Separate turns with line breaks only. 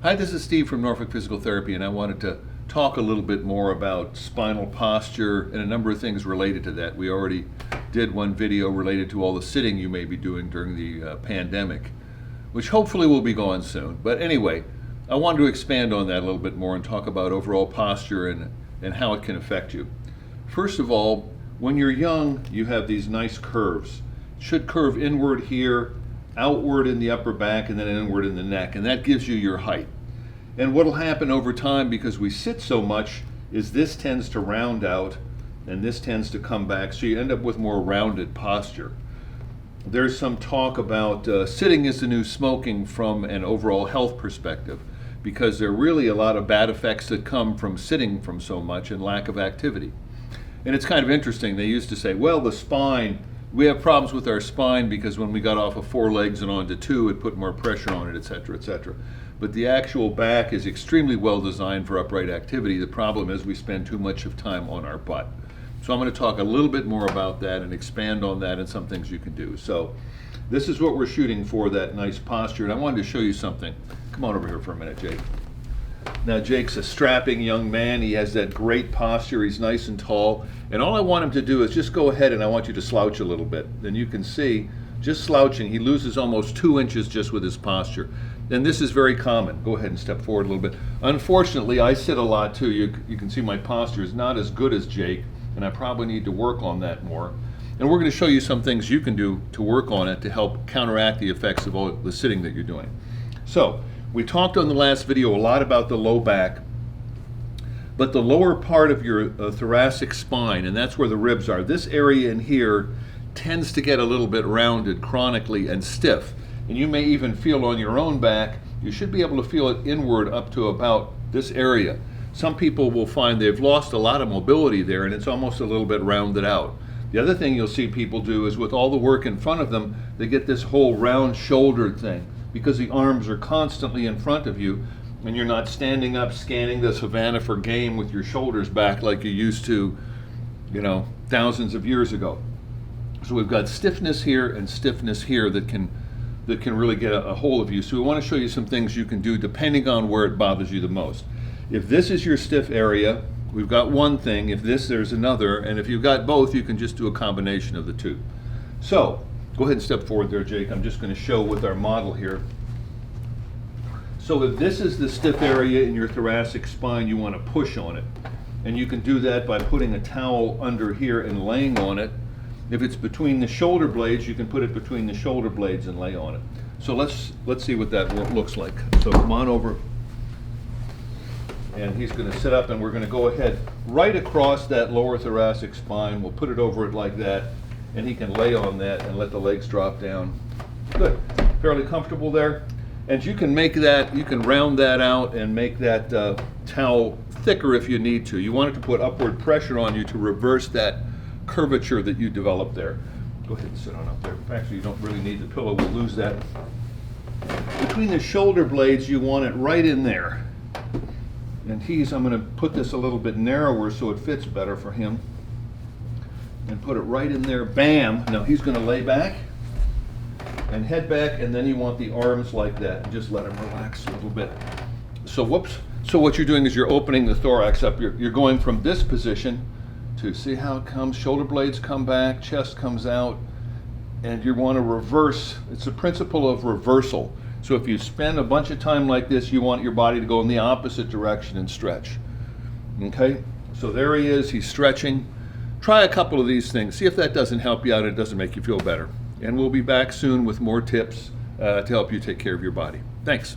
Hi, this is Steve from Norfolk Physical Therapy, and I wanted to talk a little bit more about spinal posture and a number of things related to that. We already did one video related to all the sitting you may be doing during the pandemic, which hopefully will be gone soon. But anyway, I wanted to expand on that a little bit more and talk about overall posture and how it can affect you. First of all, when you're young, you have these nice curves. It should curve inward here, outward in the upper back, and then inward in the neck, and that gives you your height. And what will happen over time, because we sit so much, is this tends to round out and this tends to come back, so you end up with more rounded posture. There's some talk about sitting is the new smoking from an overall health perspective, because there are really a lot of bad effects that come from sitting from so much and lack of activity. And it's kind of interesting. They used to say, well, the spine, we have problems with our spine because when we got off of 4 legs and onto 2, it put more pressure on it, etc., etc. But the actual back is extremely well designed for upright activity. The problem is we spend too much of time on our butt. So I'm going to talk a little bit more about that and expand on that and some things you can do. So this is what we're shooting for, that nice posture. And I wanted to show you something. Come on over here for a minute, Jake. Now Jake's a strapping young man. He has that great posture. He's nice and tall. And all I want him to do is just go ahead and I want you to slouch a little bit. Then you can see, just slouching, he loses almost 2 inches just with his posture. And this is very common. Go ahead and step forward a little bit. Unfortunately, I sit a lot too. You can see my posture is not as good as Jake, and I probably need to work on that more. And we're going to show you some things you can do to work on it to help counteract the effects of all the sitting that you're doing. So, we talked on the last video a lot about the low back, but the lower part of your thoracic spine, and that's where the ribs are, this area in here tends to get a little bit rounded chronically and stiff. And you may even feel on your own back, you should be able to feel it inward up to about this area. Some people will find they've lost a lot of mobility there and it's almost a little bit rounded out. The other thing you'll see people do is with all the work in front of them, they get this whole round shouldered thing because the arms are constantly in front of you and you're not standing up scanning the savannah for game with your shoulders back like you used to, thousands of years ago. So we've got stiffness here and stiffness here that can really get a hold of you. So we want to show you some things you can do depending on where it bothers you the most. If this is your stiff area, we've got one thing. If this, there's another. And if you've got both, you can just do a combination of the two. So go ahead and step forward there, Jake. I'm just going to show with our model here. So if this is the stiff area in your thoracic spine, you want to push on it. And you can do that by putting a towel under here and laying on it. If it's between the shoulder blades, you can put it between the shoulder blades and lay on it. So let's see what that looks like. So come on over. And he's going to sit up and we're going to go ahead right across that lower thoracic spine. We'll put it over it like that. And he can lay on that and let the legs drop down. Good. Fairly comfortable there. And you can make that, you can round that out and make that towel thicker if you need to. You want it to put upward pressure on you to reverse that curvature that you develop there. Go ahead and sit on up there. Actually, you don't really need the pillow. We'll lose that. Between the shoulder blades, you want it right in there. And I'm going to put this a little bit narrower so it fits better for him. And put it right in there. Bam! Now he's going to lay back and head back, and then you want the arms like that. And just let him relax a little bit. So whoops. So what you're doing is you're opening the thorax up. You're going from this position to see how it comes. Shoulder blades come back, chest comes out, and you want to reverse. It's a principle of reversal. So if you spend a bunch of time like this, you want your body to go in the opposite direction and stretch. Okay? So there he is. He's stretching. Try a couple of these things. See if that doesn't help you out and it doesn't make you feel better. And we'll be back soon with more tips to help you take care of your body. Thanks.